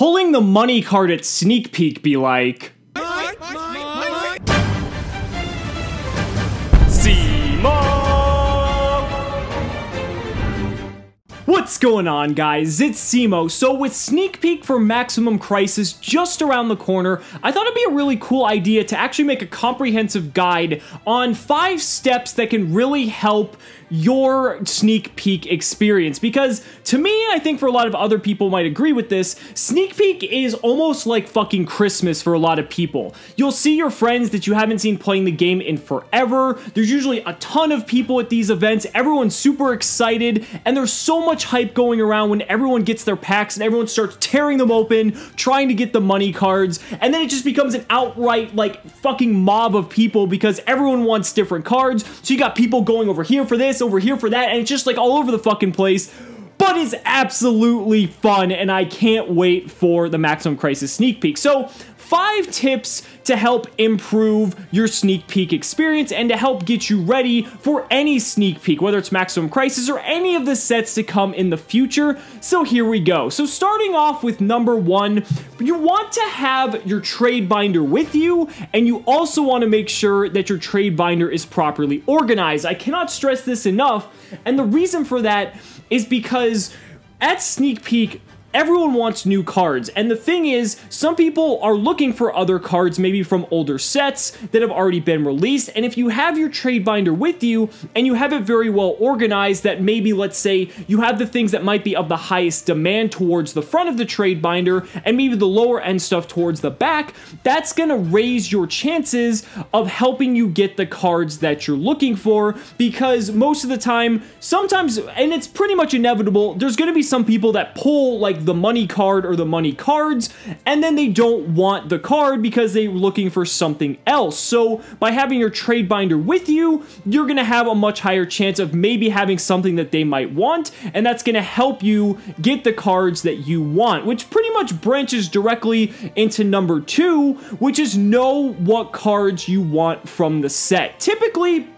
pulling the money card at sneak peek be like? What's going on, guys? It's Cimo. So with Sneak Peek for Maximum Crisis just around the corner, I thought it'd be a really cool idea to actually make a comprehensive guide on 5 steps that can really help your sneak peek experience. Because to me, I think for a lot of other people might agree with this, sneak peek is almost like fucking Christmas for a lot of people. You'll see your friends that you haven't seen playing the game in forever. There's usually a ton of people at these events. Everyone's super excited, and there's so much hype going around when everyone gets their packs and everyone starts tearing them open, trying to get the money cards, and then it just becomes an outright like fucking mob of people because everyone wants different cards. So you got people going over here for this, over here for that, and it's just like all over the fucking place. But it's absolutely fun, and I can't wait for the Maximum Crisis sneak peek. So 5 tips to help improve your sneak peek experience and to help get you ready for any sneak peek, whether it's Maximum Crisis or any of the sets to come in the future. So here we go. So starting off with number 1, you want to have your trade binder with you, and you also want to make sure that your trade binder is properly organized. I cannot stress this enough, and the reason for that is because at sneak peek, everyone wants new cards, and the thing is, some people are looking for other cards, maybe from older sets that have already been released, and if you have your trade binder with you, and you have it very well organized, that maybe, let's say, you have the things that might be of the highest demand towards the front of the trade binder, and maybe the lower end stuff towards the back, that's gonna raise your chances of helping you get the cards that you're looking for, because most of the time, sometimes, and it's pretty much inevitable, there's gonna be some people that pull, like, the money card or the money cards, and then they don't want the card because they're looking for something else. So by having your trade binder with you, you're gonna have a much higher chance of maybe having something that they might want, and that's gonna help you get the cards that you want, which pretty much branches directly into number 2, which is know what cards you want from the set. Typically,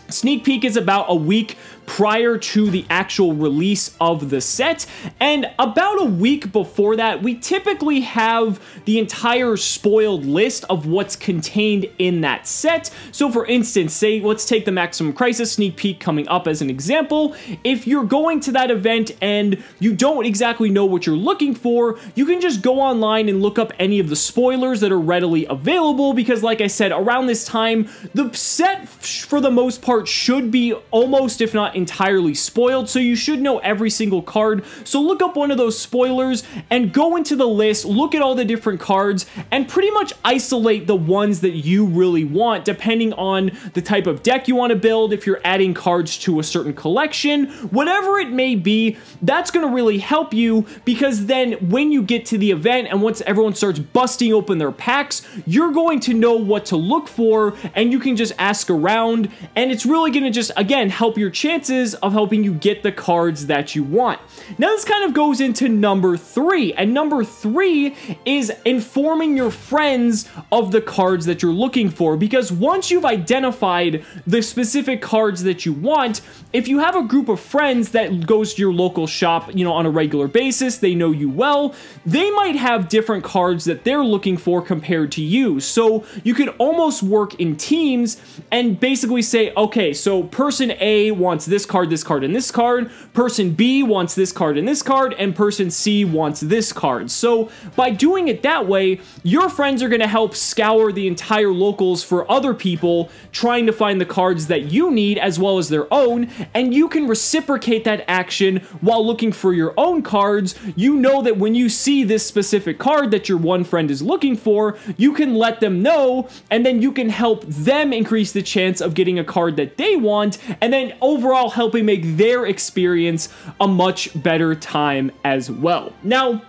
sneak peek is about a week prior to the actual release of the set, and about a week before that, we typically have the entire spoiled list of what's contained in that set. So for instance, say, let's take the Maximum Crisis sneak peek coming up as an example. If you're going to that event and you don't exactly know what you're looking for, you can just go online and look up any of the spoilers that are readily available, because like I said, around this time, the set for the most part should be almost, if not entirely spoiled, so you should know every single card. So look up one of those spoilers and go into the list, look at all the different cards, and pretty much isolate the ones that you really want, depending on the type of deck you want to build, if you're adding cards to a certain collection, whatever it may be. That's going to really help you, because then when you get to the event and once everyone starts busting open their packs, you're going to know what to look for, and you can just ask around, and it's really going to just, again, help your chances of helping you get the cards that you want. Now this kind of goes into number 3, and number 3 is informing your friends of the cards that you're looking for, because once you've identified the specific cards that you want, if you have a group of friends that goes to your local shop, you know, on a regular basis, they know you well, they might have different cards that they're looking for compared to you. So you could almost work in teams and basically say, okay, so person A wants this card, and this card, person B wants this card and this card, and person C wants this card. So by doing it that way, your friends are going to help scour the entire locals for other people trying to find the cards that you need as well as their own, and you can reciprocate that action while looking for your own cards. You know that when you see this specific card that your one friend is looking for, you can let them know, and then you can help them increase the chance of getting a card that they want, and then overall helping make their experience a much better time as well. Now,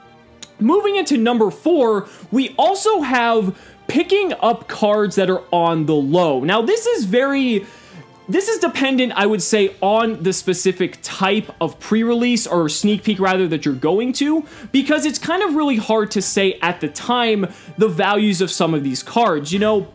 moving into number 4, we also have picking up cards that are on the low. Now, this is dependent, I would say, on the specific type of pre-release or sneak peek rather that you're going to, because it's kind of really hard to say at the time the values of some of these cards. You know,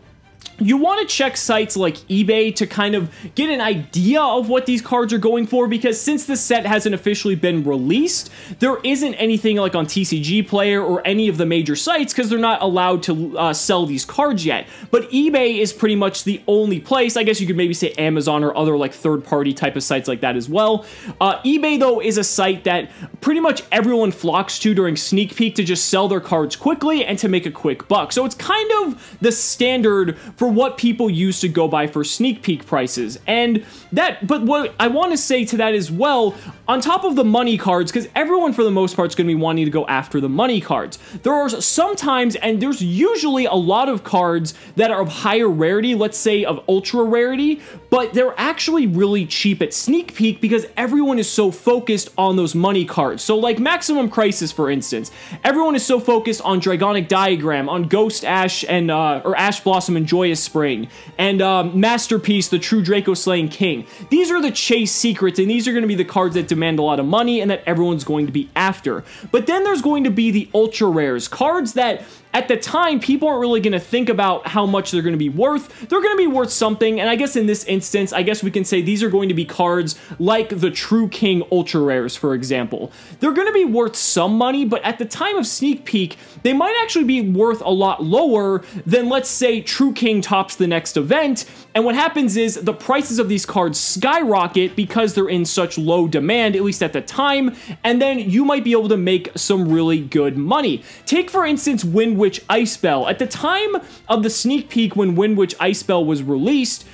you want to check sites like eBay to kind of get an idea of what these cards are going for, because since the set hasn't officially been released, there isn't anything like on TCG Player or any of the major sites because they're not allowed to sell these cards yet. But eBay is pretty much the only place. I guess you could maybe say Amazon or other like third-party type of sites like that as well. eBay, though, is a site that pretty much everyone flocks to during Sneak Peek to just sell their cards quickly and to make a quick buck. So it's kind of the standard for what people used to go by for Sneak Peek prices. And that, but what I want to say to that as well, on top of the money cards, because everyone for the most part is going to be wanting to go after the money cards, there are sometimes, and there's usually a lot of cards that are of higher rarity, let's say of ultra rarity, but they're actually really cheap at Sneak Peek because everyone is so focused on those money cards. So like Maximum Crisis, for instance, everyone is so focused on Dragonic Diagram, on Ghost Ash and or Ash Blossom and Joyous Spring, and Masterpiece, the True Draco Slaying King. These are the chase secrets, and these are going to be the cards that demand a lot of money and that everyone's going to be after. But then there's going to be the ultra rares, cards that at the time, people aren't really going to think about how much they're going to be worth. They're going to be worth something, and I guess in this instance, I guess we can say these are going to be cards like the True King Ultra Rares, for example. They're going to be worth some money, but at the time of Sneak Peek, they might actually be worth a lot lower than, let's say, True King tops the next event, and what happens is the prices of these cards skyrocket because they're in such low demand, at least at the time, and then you might be able to make some really good money. Take, for instance, Wind Witch Icebell. At the time of the Sneak Peek when Wind Witch Icebell was released,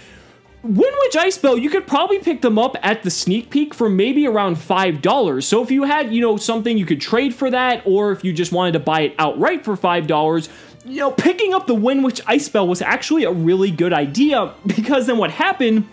Wind Witch Icebell, you could probably pick them up at the Sneak Peek for maybe around $5. So if you had, you know, something you could trade for that, or if you just wanted to buy it outright for $5, you know, picking up the Wind Witch Icebell was actually a really good idea, because then what happened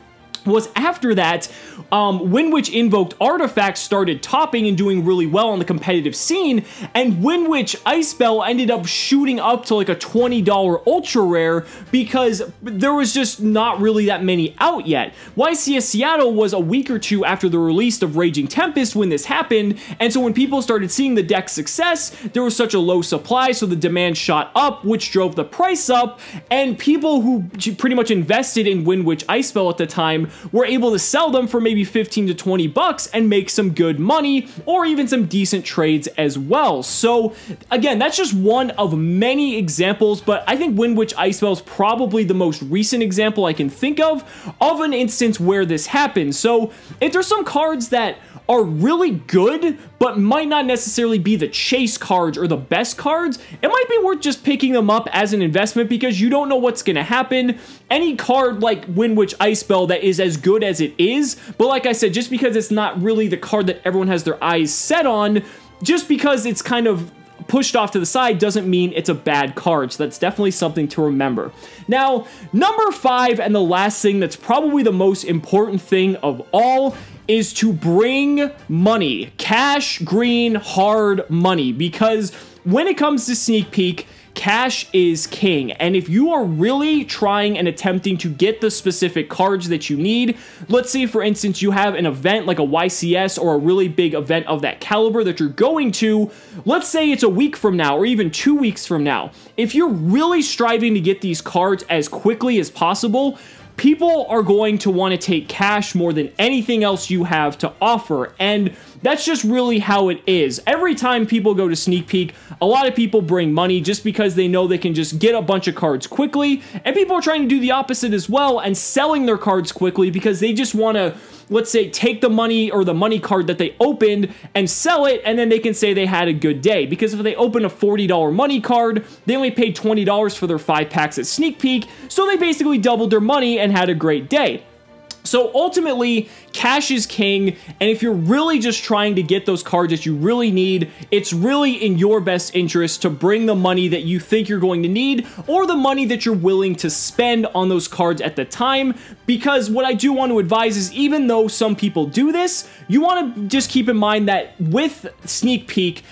was after that, Wind Witch Invoked Artifacts started topping and doing really well on the competitive scene, and Wind Witch Icebell ended up shooting up to like a $20 ultra rare because there was just not really that many out yet. YCS Seattle was a week or two after the release of Raging Tempest when this happened, and so when people started seeing the deck's success, there was such a low supply, so the demand shot up, which drove the price up, and people who pretty much invested in Wind Witch Icebell at the time were able to sell them for maybe 15 to 20 bucks and make some good money, or even some decent trades as well. So again, that's just one of many examples, but I think Wind Witch Icebell is probably the most recent example I can think of an instance where this happened. So if there's some cards that are really good, but might not necessarily be the chase cards or the best cards, it might be worth just picking them up as an investment because you don't know what's going to happen. Any card like Wind Witch Icebell that is as good as it is, but like I said, just because it's not really the card that everyone has their eyes set on, just because it's kind of pushed off to the side doesn't mean it's a bad card, so that's definitely something to remember. Now, number 5, and the last thing that's probably the most important thing of all, is to bring money. Cash, green, hard money. Because when it comes to Sneak Peek, cash is king. And if you are really trying and attempting to get the specific cards that you need, let's say for instance you have an event like a YCS or a really big event of that caliber that you're going to, let's say it's a week from now or even 2 weeks from now. If you're really striving to get these cards as quickly as possible, people are going to want to take cash more than anything else you have to offer, and that's just really how it is. Every time people go to Sneak Peek, a lot of people bring money just because they know they can just get a bunch of cards quickly, and people are trying to do the opposite as well and selling their cards quickly because they just want to, let's say, take the money or the money card that they opened and sell it, and then they can say they had a good day. Because if they open a $40 money card, they only paid $20 for their 5 packs at Sneak Peek, so they basically doubled their money and had a great day. So ultimately, cash is king, and if you're really just trying to get those cards that you really need, it's really in your best interest to bring the money that you think you're going to need, or the money that you're willing to spend on those cards at the time, because what I do want to advise is even though some people do this, you want to just keep in mind that with Sneak Peek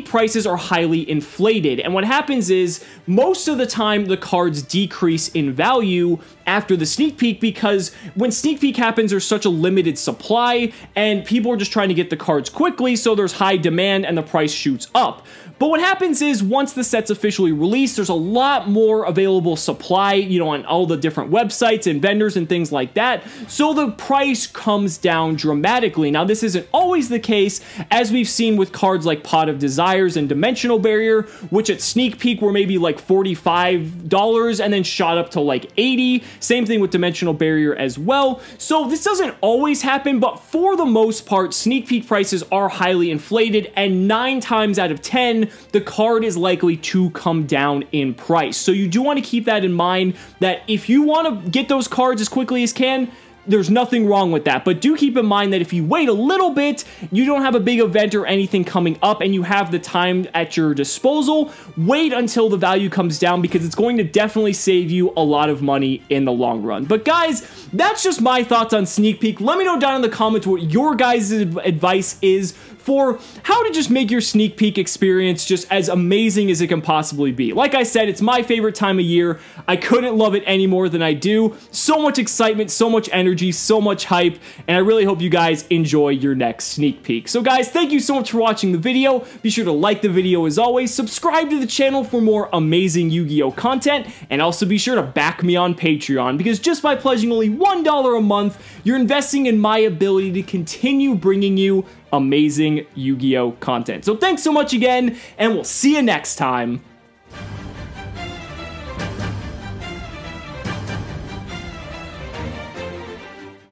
prices are highly inflated, and what happens is most of the time the cards decrease in value after the Sneak Peek, because when Sneak Peek happens, there's such a limited supply, and people are just trying to get the cards quickly, so there's high demand and the price shoots up. But what happens is once the set's officially released, there's a lot more available supply, you know, on all the different websites and vendors and things like that. So the price comes down dramatically. Now, this isn't always the case, as we've seen with cards like Pot of Desires and Dimensional Barrier, which at sneak peek were maybe like $45 and then shot up to like $80. Same thing with Dimensional Barrier as well. So this doesn't always happen, but for the most part, sneak peek prices are highly inflated, and 9 times out of 10, the card is likely to come down in price. So you do want to keep that in mind, that if you want to get those cards as quickly as can, there's nothing wrong with that. But do keep in mind that if you wait a little bit, you don't have a big event or anything coming up, and you have the time at your disposal, wait until the value comes down, because it's going to definitely save you a lot of money in the long run. But guys, that's just my thoughts on sneak peek. Let me know down in the comments what your guys' advice is for how to just make your sneak peek experience just as amazing as it can possibly be. Like I said, it's my favorite time of year. I couldn't love it any more than I do. So much excitement, so much energy, so much hype, and I really hope you guys enjoy your next sneak peek. So guys, thank you so much for watching the video. Be sure to like the video as always, subscribe to the channel for more amazing Yu-Gi-Oh content, and also be sure to back me on Patreon, because just by pledging only $1 a month, you're investing in my ability to continue bringing you amazing Yu-Gi-Oh content. So thanks so much again, and we'll see you next time.